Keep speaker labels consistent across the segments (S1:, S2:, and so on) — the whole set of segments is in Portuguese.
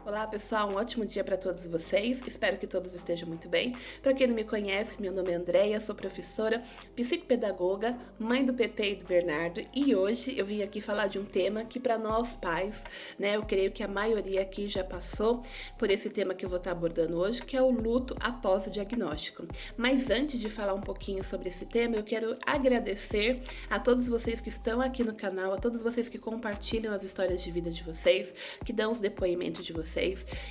S1: Olá pessoal, um ótimo dia para todos vocês, espero que todos estejam muito bem. Para quem não me conhece, meu nome é Andréia, sou professora, psicopedagoga, mãe do Pepe e do Bernardo e hoje eu vim aqui falar de um tema que para nós pais, né, eu creio que a maioria aqui já passou por esse tema que eu vou estar abordando hoje, que é o luto após o diagnóstico. Mas antes de falar um pouquinho sobre esse tema, eu quero agradecer a todos vocês que estão aqui no canal, a todos vocês que compartilham as histórias de vida de vocês, que dão os depoimentos de vocês.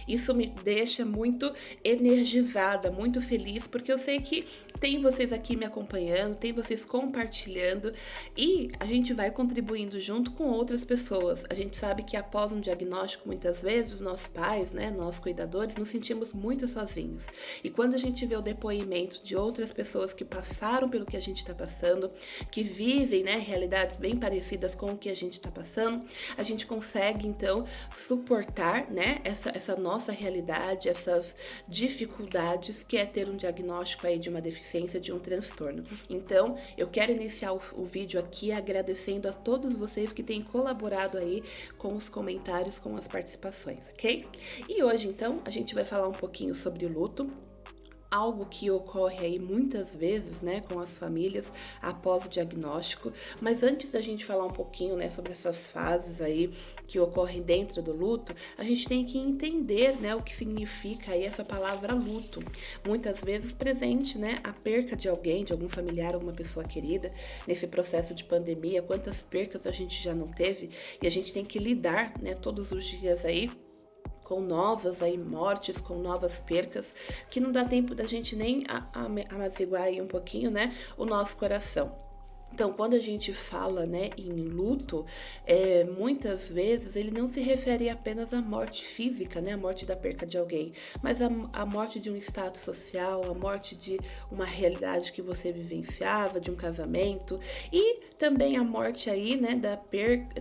S1: Isso me deixa muito energizada, muito feliz, porque eu sei que tem vocês aqui me acompanhando, tem vocês compartilhando e a gente vai contribuindo junto com outras pessoas. A gente sabe que após um diagnóstico, muitas vezes, nós pais, né, nós cuidadores, nos sentimos muito sozinhos. E quando a gente vê o depoimento de outras pessoas que passaram pelo que a gente está passando, que vivem, né, realidades bem parecidas com o que a gente está passando, a gente consegue, então, suportar, né, essa nossa realidade, essas dificuldades que é ter um diagnóstico aí de uma deficiência, de um transtorno. Então, eu quero iniciar o vídeo aqui agradecendo a todos vocês que têm colaborado aí com os comentários, com as participações, ok? E hoje, então, a gente vai falar um pouquinho sobre o luto, algo que ocorre aí muitas vezes, né, com as famílias após o diagnóstico. Mas antes da gente falar um pouquinho, né, sobre essas fases aí que ocorrem dentro do luto, a gente tem que entender, né, o que significa aí essa palavra luto. Muitas vezes presente, né, a perca de alguém, de algum familiar, alguma pessoa querida, nesse processo de pandemia, quantas percas a gente já não teve e a gente tem que lidar, né, todos os dias aí com novas aí mortes, com novas percas, que não dá tempo da gente nem amaziguar aí um pouquinho, né, o nosso coração. Então, quando a gente fala, né, em luto, muitas vezes ele não se refere apenas à morte física, né, a morte da perca de alguém, mas a morte de um status social, a morte de uma realidade que você vivenciava, de um casamento, e também a morte aí, né,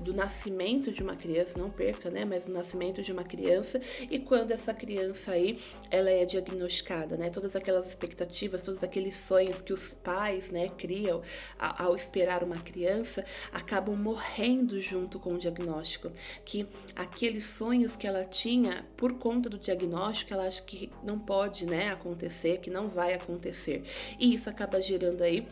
S1: do nascimento de uma criança, não perca, né, mas o nascimento de uma criança, e quando essa criança aí, ela é diagnosticada, né, todas aquelas expectativas, todos aqueles sonhos que os pais, né, criam ao esperar uma criança, acabam morrendo junto com o diagnóstico, que aqueles sonhos que ela tinha por conta do diagnóstico, ela acha que não pode, né, acontecer, que não vai acontecer, e isso acaba gerando aí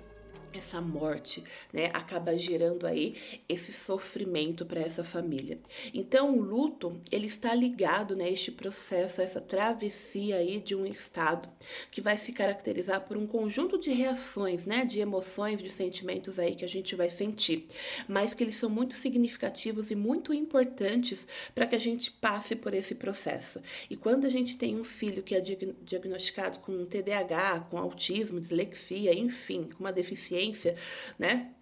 S1: essa morte, né, acaba gerando aí esse sofrimento para essa família. Então, o luto, ele está ligado, né, a este processo, a essa travessia aí de um estado que vai se caracterizar por um conjunto de reações, né, de emoções, de sentimentos aí que a gente vai sentir, mas que eles são muito significativos e muito importantes para que a gente passe por esse processo. E quando a gente tem um filho que é diagnosticado com TDAH, com autismo, dislexia, enfim, com uma deficiência, né,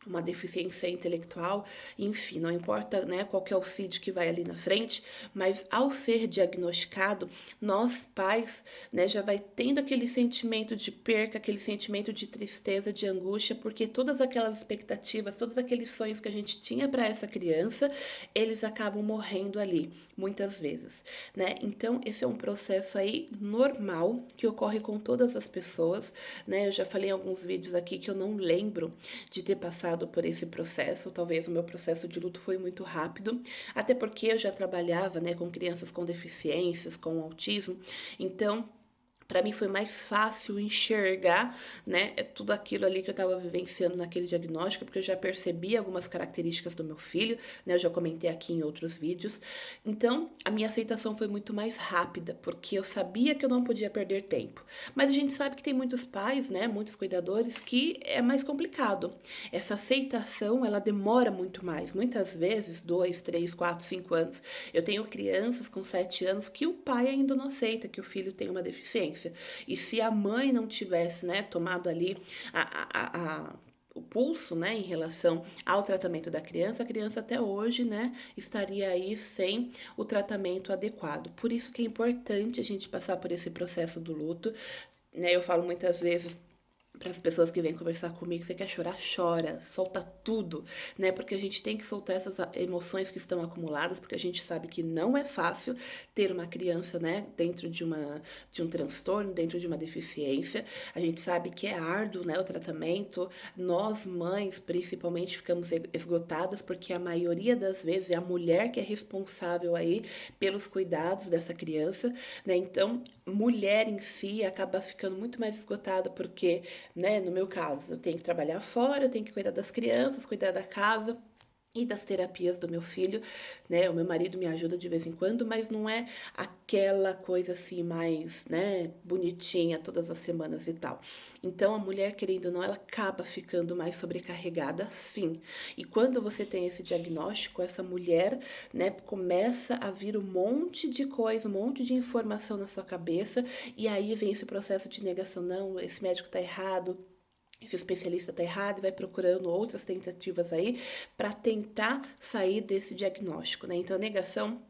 S1: uma deficiência intelectual, enfim, não importa, né, qual que é o CID que vai ali na frente, mas ao ser diagnosticado, nós pais, né, já vai tendo aquele sentimento de perca, aquele sentimento de tristeza, de angústia, porque todas aquelas expectativas, todos aqueles sonhos que a gente tinha para essa criança, eles acabam morrendo ali, muitas vezes, né? Então, esse é um processo aí normal que ocorre com todas as pessoas, né? Eu já falei em alguns vídeos aqui que eu não lembro de ter passado por esse processo, talvez o meu processo de luto foi muito rápido, até porque eu já trabalhava, né, com crianças com deficiências, com autismo, então para mim foi mais fácil enxergar, né, tudo aquilo ali que eu estava vivenciando naquele diagnóstico, porque eu já percebi algumas características do meu filho, né, eu já comentei aqui em outros vídeos. Então, a minha aceitação foi muito mais rápida, porque eu sabia que eu não podia perder tempo. Mas a gente sabe que tem muitos pais, né, muitos cuidadores, que é mais complicado. Essa aceitação, ela demora muito mais, muitas vezes 2, 3, 4, 5 anos. Eu tenho crianças com 7 anos que o pai ainda não aceita que o filho tem uma deficiência. E se a mãe não tivesse, né, tomado ali o pulso, né, em relação ao tratamento da criança, a criança até hoje, né, estaria aí sem o tratamento adequado. Por isso que é importante a gente passar por esse processo do luto, né, eu falo muitas vezes Para as pessoas que vêm conversar comigo, você quer chorar, chora, solta tudo, né? Porque a gente tem que soltar essas emoções que estão acumuladas, porque a gente sabe que não é fácil ter uma criança, né, dentro de um transtorno, dentro de uma deficiência. A gente sabe que é árduo, né, o tratamento. Nós, mães, principalmente, ficamos esgotadas, porque a maioria das vezes é a mulher que é responsável aí pelos cuidados dessa criança, né? Então, mulher em si acaba ficando muito mais esgotada, porque, né, no meu caso, eu tenho que trabalhar fora, eu tenho que cuidar das crianças, cuidar da casa e das terapias do meu filho, né? O meu marido me ajuda de vez em quando, mas não é aquela coisa assim mais, né, bonitinha todas as semanas e tal. Então a mulher, querendo ou não, ela acaba ficando mais sobrecarregada, sim. E quando você tem esse diagnóstico, essa mulher, né, começa a vir um monte de coisa, um monte de informação na sua cabeça, e aí vem esse processo de negação, não, esse médico tá errado, esse especialista está errado e vai procurando outras tentativas aí para tentar sair desse diagnóstico, né? Então, a negação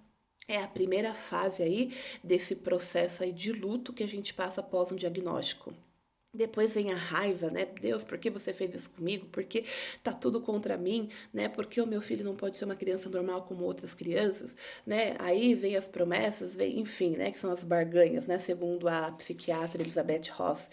S1: é a primeira fase aí desse processo aí de luto que a gente passa após um diagnóstico. Depois vem a raiva, né? Deus, por que você fez isso comigo? Porque tá tudo contra mim, né? Porque o meu filho não pode ser uma criança normal como outras crianças, né? Aí vem as promessas, vem, enfim, né? Que são as barganhas, né? Segundo a psiquiatra Elizabeth Ross,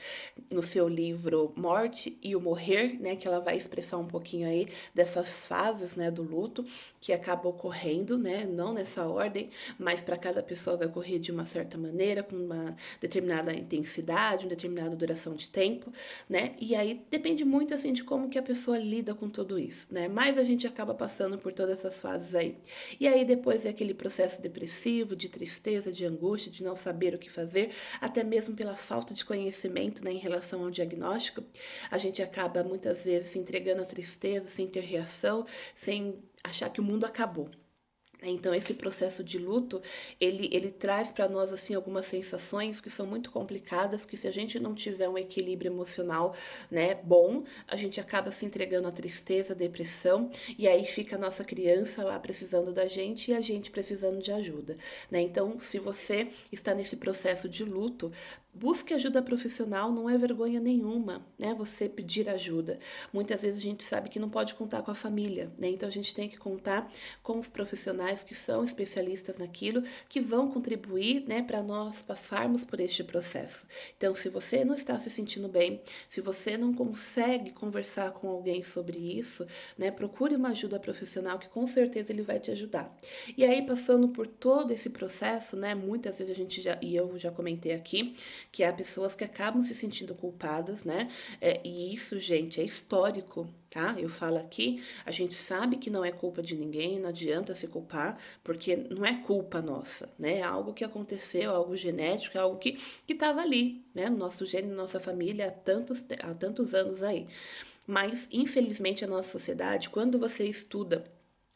S1: no seu livro Morte e o Morrer, né? Que ela vai expressar um pouquinho aí dessas fases, né? Do luto que acaba ocorrendo, né? Não nessa ordem, mas para cada pessoa vai ocorrer de uma certa maneira, com uma determinada intensidade, uma determinada duração de tempo, né? E aí depende muito assim de como que a pessoa lida com tudo isso, né? Mas a gente acaba passando por todas essas fases aí. E aí depois é aquele processo depressivo, de tristeza, de angústia, de não saber o que fazer, até mesmo pela falta de conhecimento, né, em relação ao diagnóstico. A gente acaba muitas vezes se entregando à tristeza, sem ter reação, sem achar que o mundo acabou. Então, esse processo de luto, ele traz para nós, assim, algumas sensações que são muito complicadas, que se a gente não tiver um equilíbrio emocional, né, bom, a gente acaba se entregando à tristeza, à depressão, e aí fica a nossa criança lá precisando da gente e a gente precisando de ajuda, né? Então, se você está nesse processo de luto, busque ajuda profissional, não é vergonha nenhuma, né? Você pedir ajuda. Muitas vezes a gente sabe que não pode contar com a família, né? Então a gente tem que contar com os profissionais que são especialistas naquilo, que vão contribuir, né, para nós passarmos por este processo. Então, se você não está se sentindo bem, se você não consegue conversar com alguém sobre isso, né, procure uma ajuda profissional que com certeza ele vai te ajudar. E aí, passando por todo esse processo, né, muitas vezes a gente já, e eu já comentei aqui, que há pessoas que acabam se sentindo culpadas, né? E isso, gente, é histórico, tá? Eu falo aqui, a gente sabe que não é culpa de ninguém, não adianta se culpar, porque não é culpa nossa, né? É algo que aconteceu, algo genético, é algo que estava ali, né? No nosso gene, na nossa família há tantos anos aí. Mas, infelizmente, a nossa sociedade, quando você estuda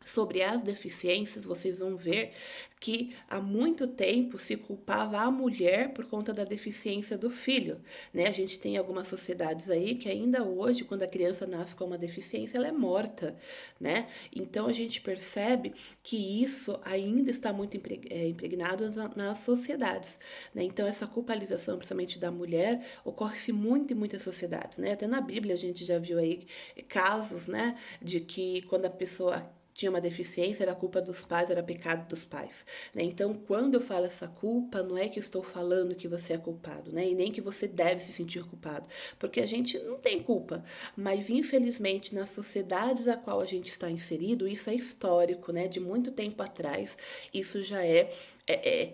S1: sobre as deficiências, vocês vão ver que há muito tempo se culpava a mulher por conta da deficiência do filho, né? A gente tem algumas sociedades aí que ainda hoje, quando a criança nasce com uma deficiência, ela é morta, né? Então a gente percebe que isso ainda está muito impregnado nas sociedades, né? Então essa culpabilização, principalmente da mulher, ocorre-se muito em muitas sociedades, né? Até na Bíblia a gente já viu aí casos, né, de que quando a pessoa tinha uma deficiência, era culpa dos pais, era pecado dos pais, né? Então, quando eu falo essa culpa, não é que eu estou falando que você é culpado, né? E nem que você deve se sentir culpado, porque a gente não tem culpa, mas infelizmente nas sociedades a qual a gente está inserido, isso é histórico, né? De muito tempo atrás, isso já é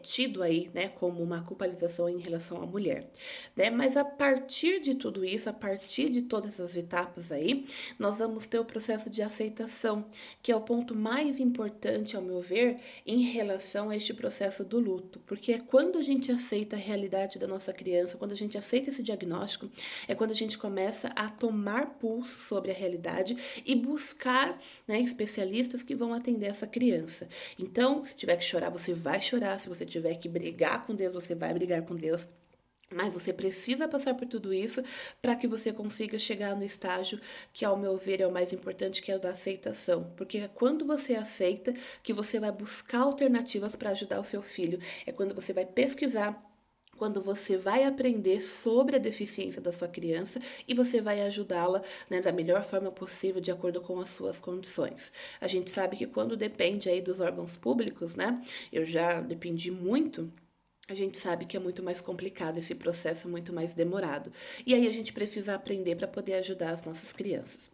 S1: tido aí, né, como uma culpabilização em relação à mulher, né? Mas a partir de tudo isso, a partir de todas essas etapas aí, nós vamos ter o processo de aceitação, que é o ponto mais importante, ao meu ver, em relação a este processo do luto, porque é quando a gente aceita a realidade da nossa criança, quando a gente aceita esse diagnóstico, é quando a gente começa a tomar pulso sobre a realidade e buscar, né, especialistas que vão atender essa criança. Então, se tiver que chorar, você vai chorar, se você tiver que brigar com Deus, você vai brigar com Deus. Mas você precisa passar por tudo isso para que você consiga chegar no estágio que, ao meu ver, é o mais importante, que é o da aceitação. Porque é quando você aceita que você vai buscar alternativas para ajudar o seu filho. É quando você vai pesquisar quando você vai aprender sobre a deficiência da sua criança e você vai ajudá-la, né, da melhor forma possível, de acordo com as suas condições. A gente sabe que quando depende aí dos órgãos públicos, né, eu já dependi muito. A gente sabe que é muito mais complicado esse processo, muito mais demorado. E aí a gente precisa aprender para poder ajudar as nossas crianças,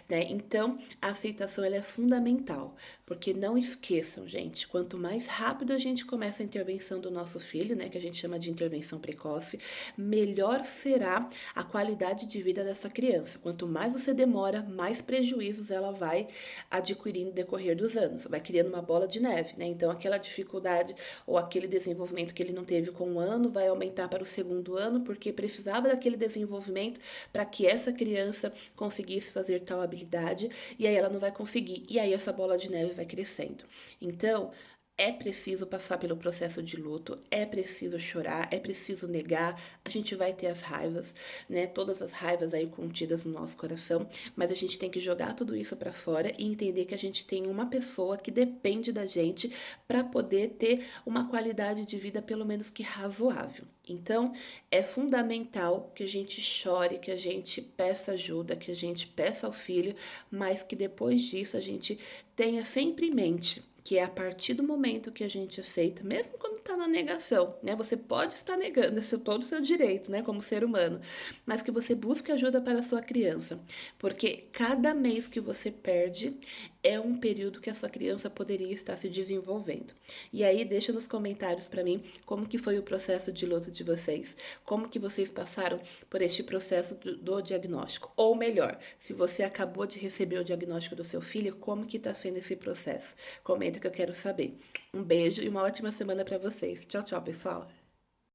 S1: né? Então, a aceitação ela é fundamental, porque não esqueçam, gente, quanto mais rápido a gente começa a intervenção do nosso filho, né, que a gente chama de intervenção precoce, melhor será a qualidade de vida dessa criança. Quanto mais você demora, mais prejuízos ela vai adquirindo no decorrer dos anos, vai criando uma bola de neve, né? Então, aquela dificuldade ou aquele desenvolvimento que ele não teve com um ano vai aumentar para o segundo ano, porque precisava daquele desenvolvimento para que essa criança conseguisse fazer tal habilidade, e aí ela não vai conseguir, e aí essa bola de neve vai crescendo. Então, é preciso passar pelo processo de luto, é preciso chorar, é preciso negar, a gente vai ter as raivas, né? Todas as raivas aí contidas no nosso coração, mas a gente tem que jogar tudo isso para fora e entender que a gente tem uma pessoa que depende da gente para poder ter uma qualidade de vida pelo menos que razoável. Então, é fundamental que a gente chore, que a gente peça ajuda, que a gente peça auxílio, mas que depois disso a gente tenha sempre em mente que é a partir do momento que a gente aceita, mesmo quando está na negação, né? Você pode estar negando todo o seu direito, né, como ser humano, mas que você busque ajuda para a sua criança, porque cada mês que você perde é um período que a sua criança poderia estar se desenvolvendo. E aí deixa nos comentários para mim como que foi o processo de luto de vocês, como que vocês passaram por este processo do diagnóstico, ou melhor, se você acabou de receber o diagnóstico do seu filho, como que está sendo esse processo? Comenta que eu quero saber. Um beijo e uma ótima semana para vocês. Tchau, tchau, pessoal.